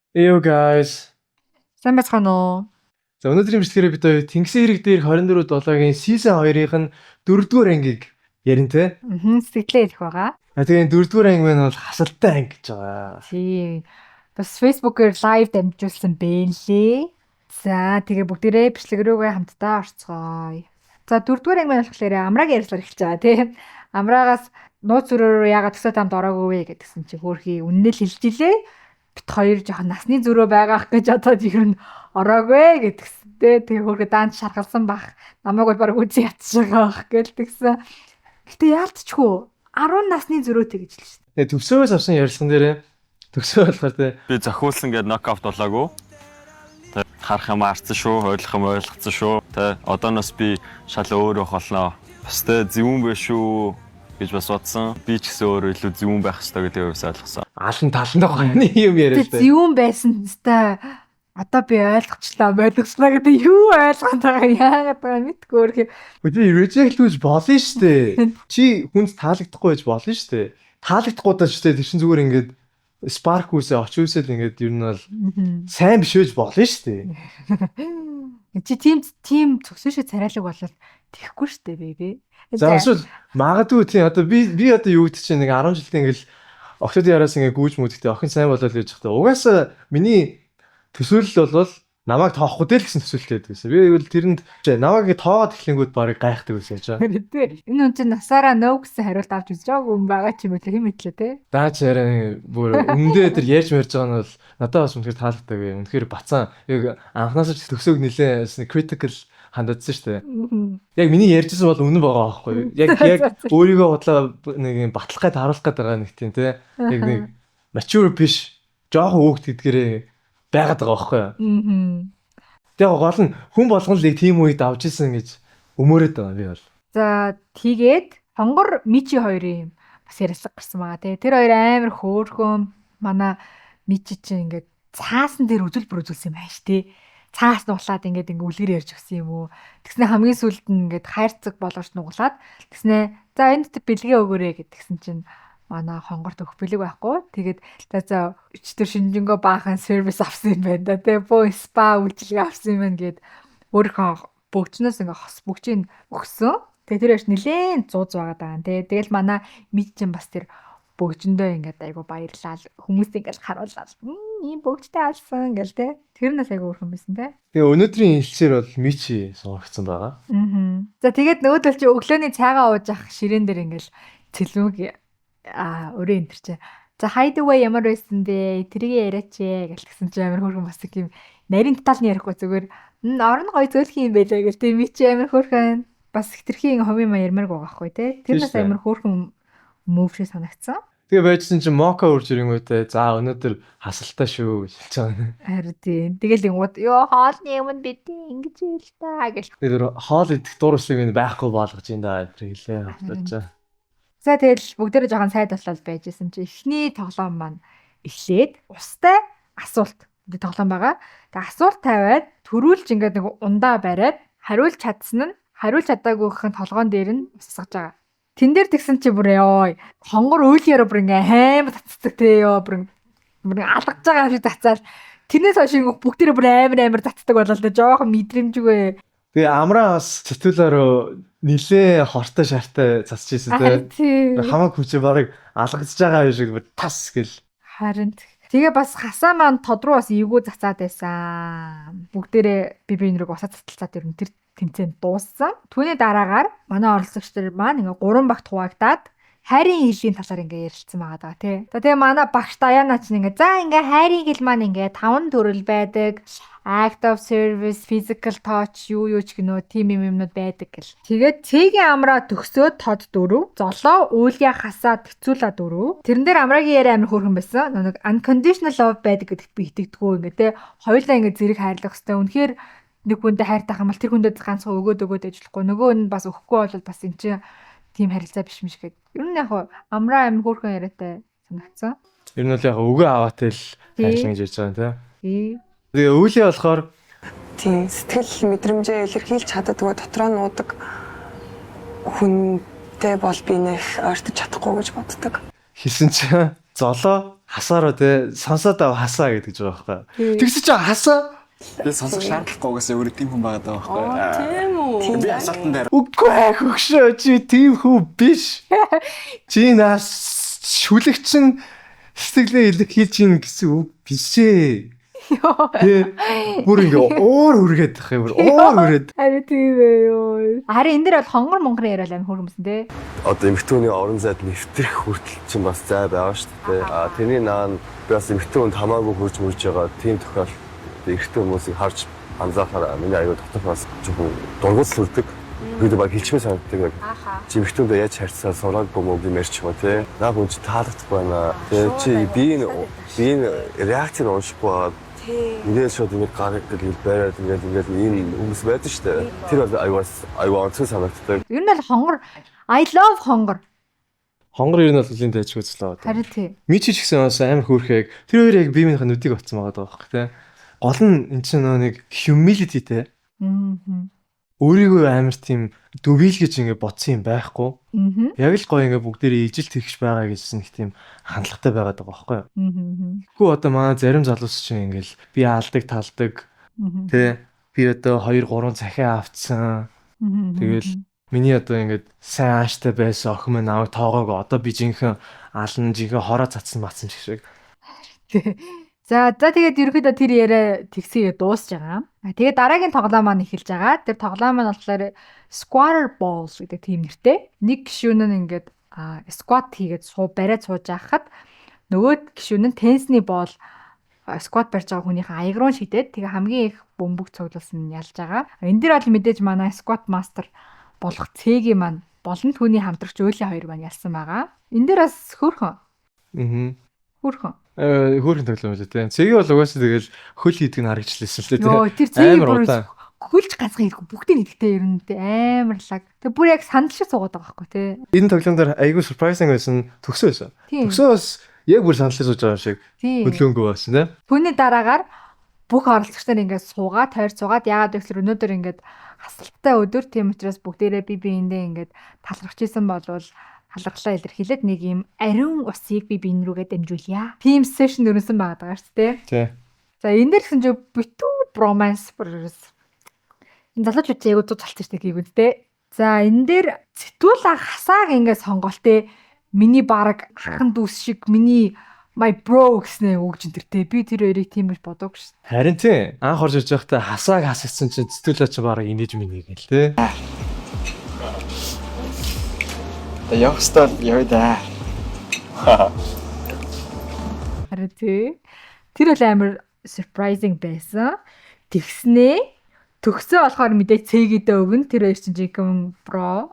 Hey guys. Сайн байцгаана уу? За өнөөдрийн бичлэгээр бид хоёр Тэнгисийн хэрэг дээр 24/7-гийн season 2-ын 4-р ангийг ярина те. Сэтгэлээ хэлэх байгаа. Тэгээ 4-р анги маань бол хасалтай анги гэж байгаа. Тий. Бас Facebook-ээр live дамжуулсан бэлээ. За тэгээ бүгдээрээ бичлэг рүүгээ хамтдаа орцгоё. За 4-р анги маань болохоор амрааг ярьслаар эхэлж байгаа тий. Амраагаас нууц зөрөөр яагаад төсөө тамд ороогүй вэ гэдгсэн чи хөөрхий үннэл хэлж илээ. Бит хоёр жоохон насны зөрөө байгаах гэж одоод ер нь ороогүй гэдгсэн тий. Тэгээ хөөрхий даанд шархалсан бах. Намайг бол баг үзий ятж байгаа бах гэлтгсэн. Гэтэ яалтчгүй 10 насны зөрөөтэй гэж хэлсэн. Тэгээ төвсөөс авсан ярилцсан дээрээ төвсөө болохоор те би зохиулсан гэдэг нокаут болоогүй. Тэ харах юм арцсан шүү, ойлгох юм ойлгоцсон шүү. Тэ одооноос би шал өөр байх болно. Бас тэ зөвүүн байх шүү гэж бас бодсон. Би ч гэсэн өөрөө илүү зөвүүн байх хэрэгтэй гэдэг өвс ойлгосон. алан таландаа гоёны юм яриа л Тэг зөвүүн байсан хэвээр одоо би ойлгочлаа гэдэг юу ойлгоод байгаа яагаад байгаа мэдгүй өөрхий. Үгүй reject гэж болно штэ. Чи хүнд таалагдахгүй байж болно штэ. Таалагдахгүй даа штэ. Тэр чин зүгээр ингээд spark үсээ оч үсэл ингээд ер нь бол сайн биш байж болно штэ. Чи тийм цогцошоо царайлаг болол тэхгүй штэ бэбэ. За эсвэл магадгүй тийм одоо би одоо юу гэдэг чинь нэг 10 жилдээ ингээл охтод яраас ингээ гүүж мүдэгтэй охин сайн болол гэж захтай. Угаасаа миний төсөөлөл бол намайг тоохгүй дээ л гэсэн төсөөлөлтэй байдаг гэсэн. Би бол тэрэнд намайг тооод эхлэнгүүд барыг гайхдаг байсан яа. Энэ хүн чинь насаараа нөө гэсэн хариулт авч үзэж байгаагүй юм байгаа ч юм уу хэм мэтлээ те. Даач яриа бүр өмнөдөө тэр ярьж мэрж байгаа нь бол надад бас үнэхээр таалагддаг юм. Үнэхээр бацаан яг анханасаа ч төсөөг нэлээ critical хандагдсан шүү дээ. Яг миний ярьжсэн бол үнэн байгаа байхгүй юу? Яг өөрийгөө бодлоо нэг юм баталгахад харуулах гээд байгаа нэг тийм те. Яг нэг mature биш, жоохон хөөхт гэдгээрээ байгаад байгаа байхгүй юу? Тэгээ гол нь хүн болгоныг тийм үед авч исэн гэж өмөрөөд байгаа би бол. За тэгээд хонгор Мичи хоёрын бас ярилцлага гарсан байгаа тий. Тэр хоёр амар хөөрхөн манай Мичи чинь ингээд цаасан дээр үзүүлбэр үзүүлсэн юм байна ш тий. Цаас нуглаад ингээд үлгэр ярьж өгсөн юм уу. Тэгснэ хамгийн сүүлд нь ингээд хайрцаг болгож нуглаад тэгснэ за энд бэлгээ өгөөрэй гэдгсэн чинь манай хонгорт өгөх бэлэг байхгүй. Тэгээд за өчтөр шинжэнгөө баахан сервис авсан юм байна да. Тэгээ боо спа үйлчилгээ авсан юм байна гэд өөрийнхөө бөгчнөөс ингээ хос бөгчийг өгсөн. Тэгээ тэр яш нилээн 100 байгаа даа. Тэгэл манай мид чинь бас тэр бөгжөндөө ингээд айгу баярлал хүмүүс ингээд харууллаа. Ийм бөгжтэй алсан гэл те. Тэрнээс айгу өрхөн байсан те. Тэгээ өнөөдрийн хэлцээр бол Мичи сонгогдсон байгаа. За тэгээд нөгөөдөл чи өглөөний цайгаа ууж ах ширээн дээр ингээд цэлүүг өрөө энтер чи. За хайдваа ямар байсан бэ? Тэрийг яриач гэлтгсэн чи амар хөрхөн бас юм нарийн деталь нь ярихгүй зүгээр орон гой зөөлх юм байлаа гэл те. Мичи амар хөрхөн бас хитрхийн ховын маярмаг байгаа хгүй те. Тэрнээс амар хөрхөн мөвшөө санагдсан. Тэгээ байжсэн чинь мока урж ирэнгүүтээ за өнөөдөр хасалтай шүү гэж хэлж байгаа. Харин тийм. Тэгэл ингууд ёо хоолны юм битээ ингэж ийл та гэл. Тэр хоол идэх дуурайшлыг минь байхгүй болгож ин да тэр хэлээ автаж. За тэгэл бүгдээрээ жоохон сайд болол байжсэн чи эхний тоглоом маань эхлээд устай асуулт тоглоом байгаа. Тэгээ асуулт тавиад төрүүлж ингээд нэг ундаа бариад хариулж чадсан нь хариулж чадаагүйхэн толгоон дээр нь усгаж байгаа. Тэн дээр тэгсэн чи бүр ёо хонгор үйлээрээ бүр ингээ хаймар цацдаг те ёо бүр алгаж байгаа шиг цацаад тэрнээс хойш бүгдээрээ бүр амар цацдаг болол тэ жоохон мэдрэмжгүй. Тэгээ амраа бас цэтүүлээр нилээ хортой шартай цацж ийсэн те. Хамаг хүчээ барыг алгаж байгаа юм шиг бүр тас гэл. Харин тэгээ бас хасаа маань тод руу бас эвгүй цацаад байсан. Бүгдээрээ би нэрийг усаа цацалцаад ер нь тэр тэмцээнд дууссан. Түүний дараагаар манай оролцогч нар маань ингээ 3 багт хуваагдаад хайрын хилийн талаар ингээ ярилцсан байгаа даа тий. Тэгээ манай багш Даяна ч ингээ за ингээ хайрын хил маань ингээ 5 төрөл байдаг. Act of service, physical touch, юу ч гинөө тийм юмнууд байдаг гэл. Тэгээд цэгийн амраа төгсөөд тод 4, золоо уулья хасаад хэцүүлээ 4. Тэрэн дээр амраагийн яриа амар хөөрхөн байсан. Нэг unconditional love байдаг гэдэгт би итгэдэггүй ингээ тий. Хоёулаа ингээ зэрэг хайрлах хэвээр. Үнэхээр нэг хүндээ хайртай хамбал тэр хүндээ ганцхан өгөөд ажиллахгүй. Нөгөө нь бас өгөхгүй бол бас эн чинь тийм харилцаа биш мэж гээд. Ер нь яг амраа амар хөөрхөн яриатай санагдсан. Ер нь бол яг өгөө аваатай л хайрлан гэж ярьж байгаа тий. Тэгээ өвлөө болохоор тийм сэтгэл мэдрэмжээ илэрхийлж чаддаггүй дотроо нуудаг хүнтэй бол би нэх ойртож чадахгүй гэж боддог. хэлсэн чинь золоо хасаараа те сонсоод хасаа гэдэг ч байгаа байхгүй. Тэгсэж хасаа. Би сонсох шаардлагагүйгээс өөрөө тийм хүн байгаа даа байхгүй. Тийм үү. Би асуултан дээр Үгүй хөгшөө чи тийм хүү биш. Чи нас шүлэгчин сэтгэлээ илэрхийлж ийн гэсэн үг биш ээ. Бүр ингээ уур үргээд тах юм. Уур үрээд. Харин тийм ээ ёо. Харин энэ дэр бол хонгор монгорын яриа л амар хөрөмсөн те. Одоо эмэгтэйний орон зайд нэвтрэх хүртэл чинь бас зай байгаа шүү дээ. Тэрний наан би бас эмэгтэй хүнд хамаагүй хурж мөрж байгаа тийм тохиолдолд эрэгтэй хүмүүсийг харж анзаахаар миний аюул дотор бас жоохон дургуутс хүрдэг. Бид баг хилчмээ санагддаг. Чи эмэгтэйдээ яаж харьцаа сураагүй мөг юм ярьж байгаа тий. Наа хүн чи таалагдахгүй байна. Тэгээ чи би энэ реакцийг уншихгүй байгаа. Ингээд шууд ингэ гараад ирэл байраад ингээд ийм хүмүүс байдаг шүү дээ. Тэр бол аюул онцгой санагддаг. Ер нь бол хонгор I love хонгор. Хонгор ер нь бол үлийн дайч үзлээ. Харин тий. Мичи ч гэсэн бас амар хөөрхэг. Тэр хоёр яг бие биенийхээ нүдийг батсан байгаа байхгүй тий. Гол нь эн чинь нэг humility те. Өөрийгөө амар тийм дүвийлгэж ингэ бодсон юм байхгүй. Яг л гоё ингэ бүгдээрээ ижил тэгш байгаа гэсэн их тийм хандлагатай байгаад байгаа байхгүй юу. Хүү одоо манай зарим залуус чинь ингээл би алдаг талдаг тэ би одоо 2 3 захиа авцсан. Тэгэл миний одоо ингээд сайн ааштай байсан охин минь аваа тоогоог одоо би жинхэнэ алан жинхэнэ хороо цацсан матсан шиг. За тэгээд ерөөхдөө тэр яриа тэгсээ дуусж байгаа. Тэгээд дараагийн тоглоом маань эхэлж байгаа. Тэр тоглоом маань болохоор Squatter Balls гэдэг тийм нэртэй. Нэг гишүүн нь ингээд squat хийгээд бариад сууж байхад нөгөө гишүүн нь тенсний боол squat барьж байгаа хүнийхээ аяг руу шидэд тэгээ хамгийн их бөмбөг цуглуулсан нь ялж байгаа. Энэ дэр бол мэдээж манай squat master болох цэгийн маань болон түүний хамтрагч Өйлийн хоёр маань ялсан байгаа. Энэ дэр бас хөөрхөн. Хөөрхөн. Хөөрхөн тоглоом л дээ. Цэгийн бол угаасаа тэгэл хөл хийдэг нь харагчлээсэн л дээ. Йоо тэр цэгийн бүр хөлж ганцхан хийдэггүй бүгдийн нэгтэй ер нь амар лаг. Тэг бүр яг сандал шиг суугаад байгаа байхгүй тий. Энэ тоглоом дээр айгүй surprising байсан төгсөө байсан. Төгсөө бас яг бүр сандал шиг сууж байгаа шиг хөдлөөнгөө байсан тий. Түүний дараагаар бүх оролцогч нар ингээд суугаад тойр суугаад яагаад гэвэл өнөөдөр ингээд хасалттай өдөр тийм учраас бүгдээрээ бие биендээ ингээд талархаж исэн болвол талархлаа илэрхийлээд нэг юм ариун усыг би биен рүүгээ дамжуулъя. Team session өрнөсөн байгаа шүү дээ. Тий. За энэ дээр гэсэн чинь битүү bromance бүрээс энэ залуучууд айгуу зуд талт ирдэг гүйгэн тэ. За энэ дээр сэтгүүл хасааг ингээд сонголтээ миний баг хахан дүүс шиг миний my bro гэснээ өгж энэ тэ. Би тэр хоёрыг тийм биш бодоог шүү. Харин тий. Анх орж иж байхдаа хасааг хасагдсан чинь сэтгүүлээ чи бараг инээж минийг гэл тий. Явстал явда. Харин тий. Тэр бол амар surprising байсан. Тэгснээ төгсөө болохоор мэдээ цээгидээ өгөн тэр хоёр чинь жинхэнэ бро.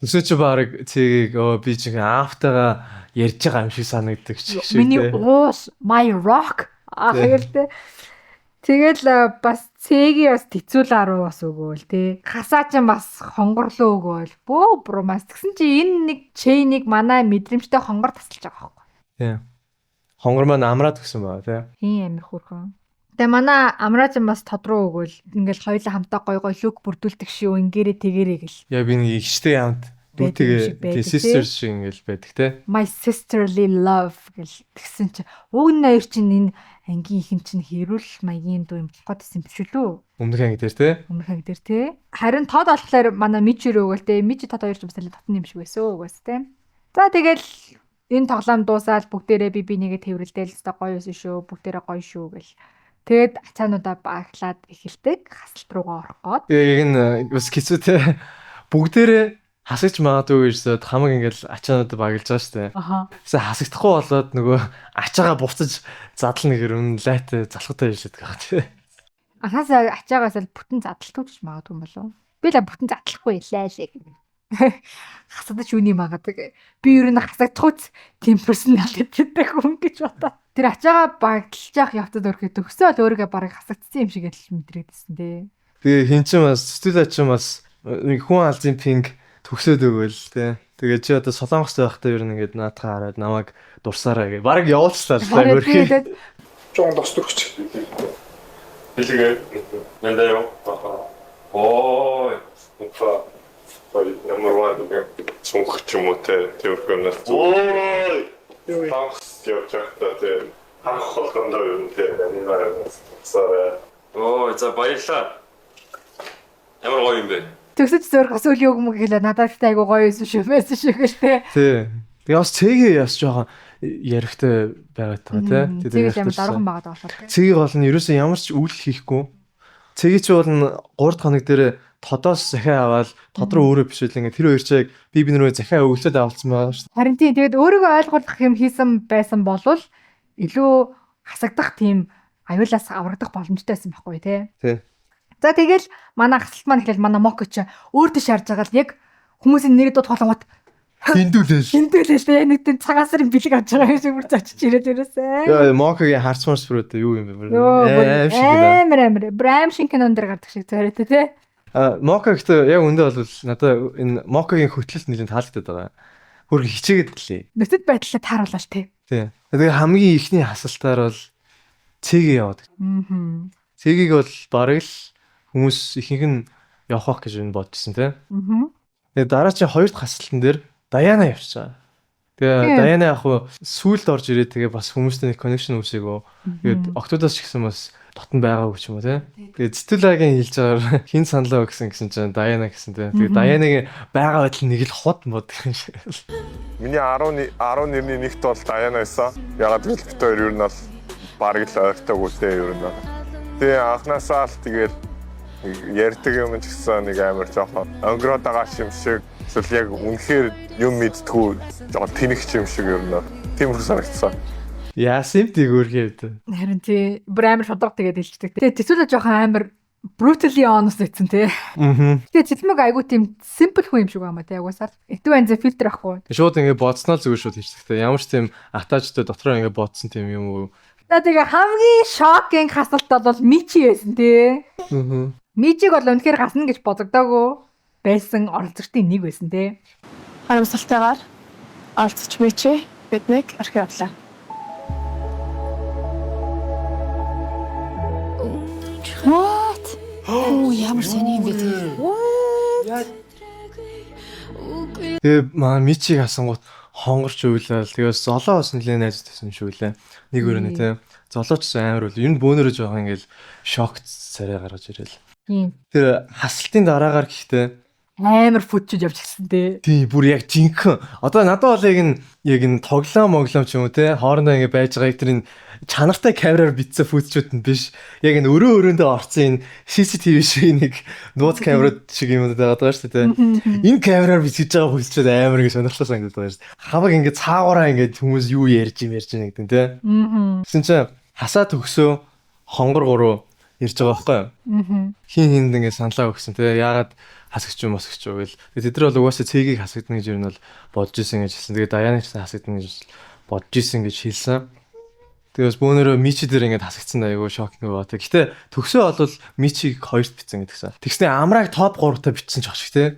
Өсөө чи бараг цэгийг би чинь аавтайгаа ярьж байгаа юм шиг санагддаг ч шиг. Миний уус my rock гэлтэй. Тэгэл бас цэгийн бас тэцүүл аруу бас өгөөл тий. Хасаа ч бас хонгорлоо өгөөл. Бөө бромас тэгсэн чи энэ нэг чэйнийг манай мэдрэмжтэй хонгор тасалж байгаа байхгүй. Тий. Хонгор маань амраад гисэн байгаа тий. Хин амир хөрхөн. Тэгээ манай амраач бас тодроо өгөөл ингээл хоёулаа хамтаа гой гой лүк бүрдүүлдэг шүү ингээрээ тэгэрээ гэл. Яа би нэг ихтэй хамт дүүтэйгээ sisters шиг ингээл байдаг тий. My sisterly love гэл тэгсэн чи уг нээр чинь энэ ангийн ихэн чинь хэрүүл маягийн дүү юм болох гэсэн биш үү? Өмнөх анги дээр тий. Өмнөх анги дээр тий. Харин тод болохоор манай мичэр өгөөл тий. Мичи тод хоёр ч бас татны юм шиг байсан угаас тий. За тэгэл энэ тоглоом дуусаад бүгдээрээ би нэгээ тэрвэрлдээл өстой гоё байсан шүү. Бүгдээрээ гоё шүү гэл. Тэгэд ачаануудаа баглаад эхэлдэг хасалт руугаа орох гээд. Яг энэ бас хэцүү тий. Бүгдээрээ хасагч магадгүй гэсэн хамаг ингээл ачаанууд багилж байгаа штэ. Аха. Тэгсэн хасагдахгүй болоод нөгөө ачаагаа буцаж задлна гэр үнэн лайтай залхуутай ярьж байдаг байгаа тий. Анхаасаа ачаагаас л бүтэн задлтууч магадгүй юм болов. Би л бүтэн задлахгүй лээ шиг. Хасагдаж үний магадаг. Би ер нь хасагдахуйц тийм персонал гэдэг хүн гэж бодоо. Тэр ачаагаа багталж явах явцад өөрхөө төгсөөл өөрийгөө барыг хасагдсан юм шиг л мэдрэгдсэн тий. Тэгээ хин ч бас студио ч бас нэг хүн алзын пинг төгсөөд өгөөл тий. Тэгээ чи одоо Солонгост байхдаа ер нь ингээд наатахаа хараад намайг дурсаараа гээ. Бараг явуулчлаа л та өөрхий. Жон дострогч. Билгээ. Мэндээ юу? Ой. Ой, ямар ваа гэдэг. Цонх ч юм уу те. Тэр хөнөөс. Ой. Танхс явж байхдаа тийм анх холгондоо юу нэ аминаа. Оо за баярлаа. Ямар гоё юм бэ? Төгсөж зөөр бас үл юм гэлээ надад ихтэй айгу гоё байсан шүү байсан шүү гэлтэй. Тий. Тэгээ бас цэгээ яс жоохон ярихтай байгаад байгаа тий. Тэгээд ямар дарган байгаад болохоор тий. Цэгийг бол нь ерөөсөө ямар ч үйл хийхгүй. Цэгийг чи бол нь 3 хоног дээр тодоос захиа аваад тод руу өөрөө бишэл ингээ тэр хоёр чиг би рүү захиа өглөөд авалцсан байгаа шүү. Харин тийм тэгээд өөрийгөө ойлгуулах юм хийсэн байсан болвол илүү хасагдах тийм аюулаас аврагдах боломжтой байсан байхгүй тий. Тий. За тэгэл манай хасалт маань ихлээл манай Моко ч өөр тийш харж байгаа л яг хүмүүсийн нэр дууд холонгот хинтүүлээ тий нэг тийм цагаан сарын бэлэг авч байгаа юм шиг бүр зочиж ирээд ерөөсөө. Яа Мокогийн харцмарс бүрүүд юу юм бэ? Амар Брайм шинхэн өндөр гардаг шиг царайтай тий. Моко гэхдээ яг үндэ бол надад энэ Мокогийн хөтлөлт нэлээд таалагдаад байгаа. Хөрх хичээгээд гэлээ. Нөхөд байдлаа тааруулаач тий. Тий. Тэгээ хамгийн ихний хасалтаар бол цэгээ яваад. Цэгийг бол бараг л хүмүүс ихэнх нь явах гэж бодчихсон тий. Тэгээ дараа чи хоёр дахь хасалтан дээр Даяна явчихж байгаа. Тэгээ Даяна яг хуу сүүлд орж ирээд тэгээ бас хүмүүстэй нэг connection үүсээгөө. Тэгээд октодос ч гэсэн бас дотн байгаагүй ч юм уу тий. Тэгээд Цэцэлагийн хэлж байгаагаар хин саналаа гэсэн чинь Даяна гэсэн тий. Тэгээд Даянагийн байгаа байдал нэг л хот мод юм шиг. Миний 11-ний нэгт бол Даяна байсан. Ягаад гэвэл бид хоёр ер нь бол бараг л ойртойгоо тий ер нь. Тэгээ анхнаасаа л тэгээд ярьдаг юм ч гэсэн нэг амар жоохон өнгөрөөд байгаа юм шиг эсвэл яг үнэхээр юм мэдтгүү жоохон тэнэгч юм шиг ер нь тийм их санагдсан. Яасан тийг өөрхийд. Харин тий бүр амар шудраг тэгээд хэлчихдэг. Тэгээ тэсүүлээ жоохон амар brutally honest гэсэн тий. Тэгээ цэлмэг айгу тийм simple хүн юм шиг байна тий ягуусаар. Этүү анзаа фильтр ахгүй. Шууд ингэ бодсноо зүгээр шууд хийчихдэг. Ямар ч тийм атаачтай дотроо ингэ бодсон тийм юм уу. Тэгээ хамгийн шокинг хасалт бол Мичи байсан тий. Мичиг бол үнэхээр гасна гэж бодогдоогүй байсан оролцогчдын нэг байсан тий. Харамсалтайгаар оролцогч Мичи биднийг орхио авлаа. What? Оо ямар сони юм бэ тий. Тэгээ маа Мичиг асангууд хонгорч үйлээл тэгээс золоо бас нэлээд найзтайсан шүү лээ. Нэг өрөөний тий. Золооч амар үл. Ер нь бөөнөрөө жоохон ингээл шокт царай гаргаж ирэл. Тэр хасалтын дараагаар гэхдээ амар фүтчиж явж гисэн тий. Тий, бүр яг жинхэнэ. Одоо надад бол яг энэ тоглоом ч юм уу те хоорондоо ингэ байж байгаа тэрийн чанартай камераар битсэн фүтчүүд нь биш. Яг энэ өрөөндөө орсон энэ CCTV шиг нэг нууц камерууд шиг юм байгаад байгаа шүү дээ. Энэ камераар битгэж байгаа фүтчүүд амар ингэ сонирхолтой санагдаад байгаа шүү дээ. Хаваг ингэ цаагаараа ингэ хүмүүс юу ярьж гэдэг нь те. Гэсэн чинь хасаа төгсөө хонгор гуруу ирж байгаа байхгүй юу? Хин ингэ саналаа өгсөн те. Яагаад хасагч юм мосгч юу гэл. Тэд нар бол угаасаа цэгийг хасагдана гэж юу нь бол бодож исэн гэж хэлсэн. Тэгээ Даяна ч хасагдана гэж бодож исэн гэж хэлсэн. Тэгээс бөөнөрөө Мичи дээр ингээд хасагдсан айгүй шокинг байгаа. Гэхдээ төгсөө бол Мичиг хоёрт битсэн гэдэгсэн. Тэгснээ Амраг топ 3-таа битсэн ч очиг те.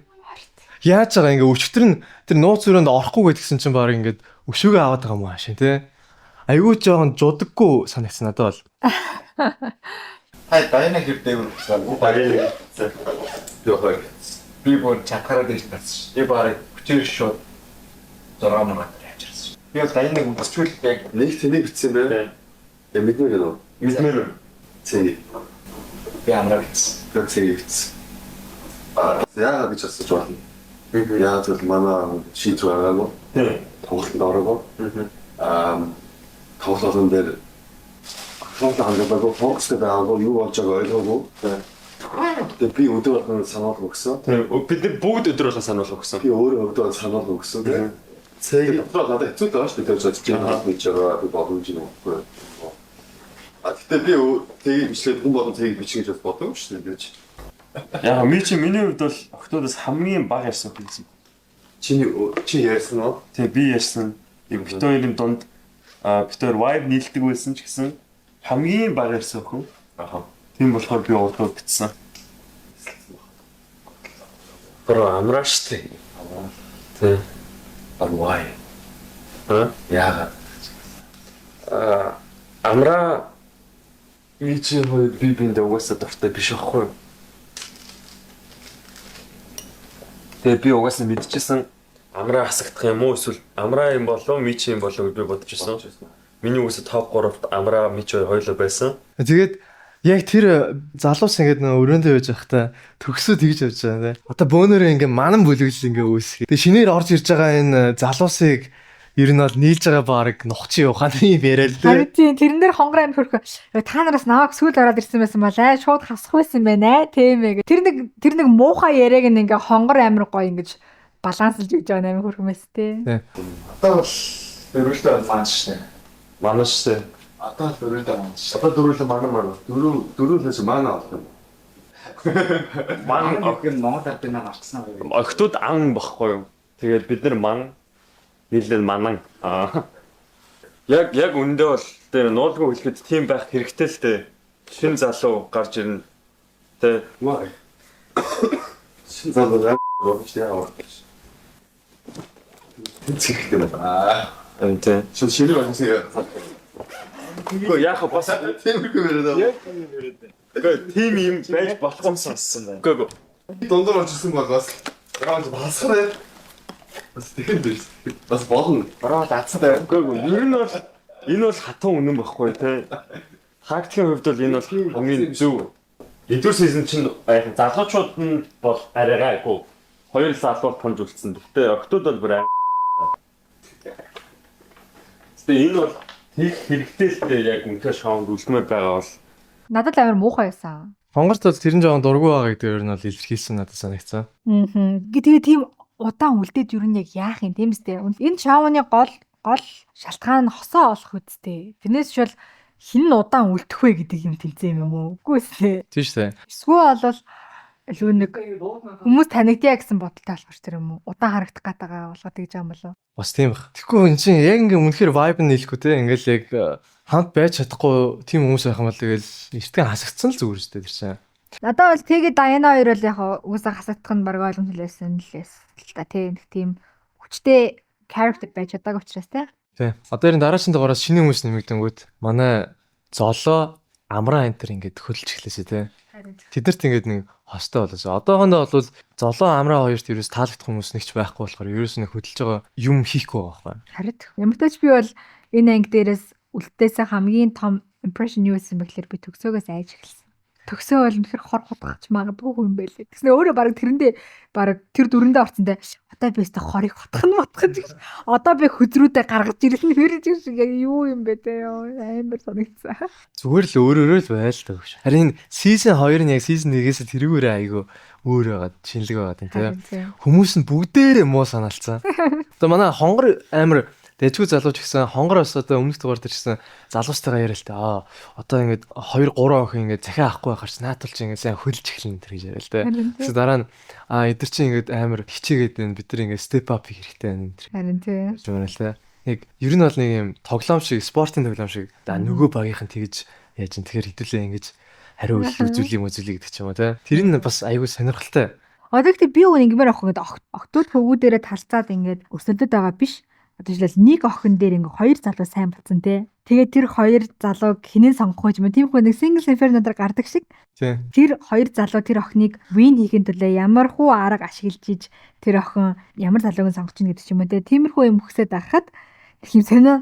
Яаж байгаа ингээ өчтөр нь тэр нууц өрөөнд орохгүй гэдгсэн чинь баг ингээд өшөөгөө аваад байгаа юм аашин те. Айгүй жоохон жудаггүй санагдсан надад бол. Хай Даяна гэрдээгүүр гэсэн. Даяна гэсэн. Йохой. Би бүр чатгараад ирж байсан. Би барыг хүчээр шууд 6 мянгаар авчирсан. Би бол Даяна үсчүүл яг Нэг тэнийг битсэн бэ? Яг мэднэ гэнэ үү? мэдмээр Цэгийг. би амраа гэсэн. Яг цэгийг битсэн. Яагаад гэж асууж байна? Яагаад гэвэл манай шийдвэр гаргаагүй. Тоглолтод ороогүй. Тоглолтын дээр хангалттай фокустэй байгаагүй, юу болж байгааг ойлгоогүй. Тэгээ би өдөр болгон санаалга өгсөн. Бид бүгд өдөр болгон санаалга өгсөн. Би өөрөө өдөр санаалга өгсөн. Цэгийг дотроо надад хэцүү байгаа шүү дээ. Тэр жижиг хаад гэж байгаа би боломж юм уу? Тэгтээ би цэгийг бичлээд хүн болон цэгийг бичих гэж боддог шүү дээ. Яг миний хувьд бол октодоос хамгийн бага ярьсан гэсэн. Чи ярьсан уу? Тэг би ярьсан. Яг бит хоёрын дунд бит хоёр vibe нийлдэг байсан ч гэсэн хамгийн бага ярьсан хүн. Тийм болохоор би урдууд битсэн. Però амраа штэ. Тэ. Why? Яагаад? Амра Мичи хоёр би биндээ угаасаа дуртай биш аахгүй юу? Тэгээ би угаасаа мэдчихсэн амраа хасагдах юм уу эсвэл амраа юм болов мичи юм болов гэж би бодож ирсэн. Миний үгээс топ 3-т амраа мичи хоёулаа байсан. Тэгээд яг тэр залуус ингээд нөө өрөөндөө байж байхдаа төгсөө тэгж явж байгаа тийм. Одоо бөөнөрөө ингээд манан бүлэглэл ингээд үүсгэх. Тэгээд шинээр орж ирж байгаа энэ залуусыг ер нь бол нийлж байгаа баг нухчин ухааны юм яриа л Харин дээ. тийм тэрэн дээр хонгор амир хөрхөө. Та нараас наваг сүүл ороод ирсэн байсан болоо. Шууд хасах байсан байна. Тийм ээ. Тэр нэг муухай яриаг ингээ хонгор амир гоё ингэж балансалж өгч байгаа амир хөрхмэс тээ. Одоо бол дөрвөлтэй маань шүү дээ. Манаш тий. Одоо л дөрвөлтэй маань шүү. Одоо дөрвөлөө манай дөрвөлөөс манай авах юм. Ман Огт Монгол ардын маань авцсан аа. охтууд ан багхгүй юу. Тэгээд бид нар ман нийлээд манан. Яг үндэ бол тэр нуулгүй хэлэхэд тийм байх хэрэгтэй л дээ. Шинэ залуу гарч ирнэ. Тэ. Шин залуу гэж яаваа. Тэнцэхтэй байна. Тэ. Шинэ байгаас Гэхдээ яах вэ бас тиймэрхүү яриад. Гэхдээ тийм юм байж болох юм сонссон байна. Гэхдээ Дундуур очсон бол бас басхараа. Бас тэгэн дээ. Бас болно. Бараа лацтай. ер нь бол энэ бол хатан үнэн байхгүй те. Тактикийн хувьд бол энэ бол хамгийн зөв. Эдгээр сизон чинь яг залуучууд нь бол арай гайгүй. Хоёр залуу томж үлдсэн. Гэхдээ октод бол бүр Тэгээ энэ бол хийх хэрэгтэй л дээ яг үнэхээр шоунд үлдмээр байгаа бол. Надад амир муухай байсан. Хонгорт бол тэр нь жоохон дургүй байгаа гэдэг ер нь бол илэрхийлсэн надад санагцсан. Тэгээ тийм удаан үлдээд юу нэг яах юм тийм үстэй. Энэ шоуны гол шалтгаан нь хосоо олох үстэй. Тэрнээс ч бол хин удаан үлдэх вэ гэдэг юм тэмцээн юм уу? Үгүй ээ. Тийм шүү дээ. Эсвэл бол илүү нэг хүмүүс танигдъя гэсэн бодолтой болох ч тэр юм уу? Удаан харагдах гатагаа болгоод гэж юм болов. Бас тийм бах. Тэгэхгүй энэ чинь яг ингээ үнэхээр vibe нь нийлэхгүй те. Ингээл яг хамт байж чадахгүй тийм хүмүүс байх юм бол тэгэл эртхэн хасагдсан л зүгээр шүү дээ тэр чинь. Надад бол тэгээд Даяна хоёр бол яг уусаа хасагдах нь баг ойлгомжлээсэн л та тийм хүчтэй character байж чадаагүй учраас те. Тий. Одоо энэ дараагийн дугаараас шинэ хүмүүс нэмэгдэнгүүт манай золоо амраа энтер ингээд хөлж эхлэсэ те. Тэднэрт ингээд нэг хостой болоосоо. Одоохондоо бол золоо амраа хоёрт ерөөс таалагдах хүмүүс нэгч байхгүй болохоор ерөөс нэг хөдөлж байгаа юм хийхгүй байгаа байхгүй. Харин ямар ч тач би бол энэ анги дээрээс үлдээсэн хамгийн том impression юу гэсэн бэ гэхээр би төгсөөгөөс айж эхэлсэн. Төгсөө бол үнэхээр хор хутгах магадгүй хүн байлээ. Тэгснэ өөрөө баг тэрэндээ баг тэр дүрэндээ орсон те. Одоо би өстө хорыг хутгах нь гэж. Одоо би хөзрүүдээ гаргаж ирсэн хэрэг шиг яг юу юм бэ те. Амар санагдсан. Зүгээр л өөрөөрөө л байл та гэж. Харин season 2 нь яг season 1-ээс тэрүүгээр айгүй өөр байгаад шинэлэг байгаад юм те. Хүмүүс нь бүгдээрээ муу санаалцсан. Одоо манай хонгор амар дэжгүй залууч гэсэн хонгороос одоо өмнөх дугаар дээр чсэн залуустайгаа яриа л те. Одоо ингээд 2 3 охин ингээд захиа авахгүй байхаар ч наатулч ингээд сайн хөлж эхэлнэ тэр гэж яриа л те. Тэгсэн дараа нь эдгэр чинь ингээд амар хичээгээд байна. Бид нар ингээд step up хийх хэрэгтэй байна. Харин тий. Зүгээр л те. Яг ер нь бол нэг юм тоглоом шиг, спортын тоглоом шиг нөгөө багийнхан тэгж яаж ин тэгэхээр хэдүүлээ ингэж хариу үзүүлэх юм үзүүлэх гэдэг ч юм уу те. Тэр нь бас айгүй сонирхолтой. Одоо гэхдээ би өөр ингэмээр авах ингээд октод хөвгүүдээрээ талцаад ингээд өсөлдөд байгаа биш. Одоо жишээл нэг охин дээр ингээ хоёр залуу сайн болсон те. Тэгээд тэр хоёр залууг хинэн сонгох гэж юм. Тиймэрхүү нэг single inferno-дор гардаг шиг. Тэр хоёр залуу тэр охиныг win хийхэд төлөө ямар хуу арга ашиглаж иж тэр охин ямар залууг сонгож ийн гэдэг ч юм уу те. Тиймэрхүү юм хөсөд байхад тийм сонио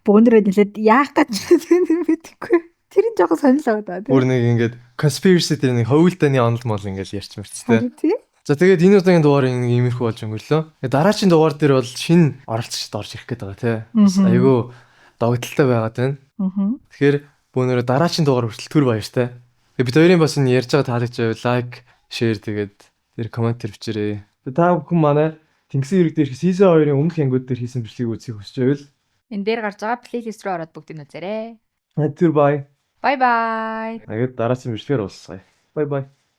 бөөндрөө нэлээд яах гэж юм мэдхгүй. Тэр нь жоохон сонирхол байгаа даа. Бүр нэг ингээд conspiracy дээр нэг хөвөлдөний онол мол ингээд ярьч мэрчтэй. Тийм. За тэгээд энэ удаагийн дугаарыг нэг иймэрхүү болж өнгөрлөө. Дараагийн дугаар дээр бол шинэ оролцогчд орж ирэх гээд байгаа тий. Айгүй догтлолтой байгаад байна. Тэгэхээр бөөнөрө дараагийн дугаар хүртэл түр баяртай. Тэгээд бид хоёрын бас энэ ярьж байгаа таалагдж лайк, шеэр тэгээд тэр комент бичээрэй. Та бүхэн манай Тэнгисийн ирэг дээрх season 2-ын өмнөх ангиуд дээр хийсэн бичлэгийг үзэх хүсэж байвал энэ дээр гарч байгаа плейлист рүү ороод бүгдийг үзээрэй. түр бай. Bye bye. Тэгээд дараагийн бичлэгээр уулзъя. Bye bye.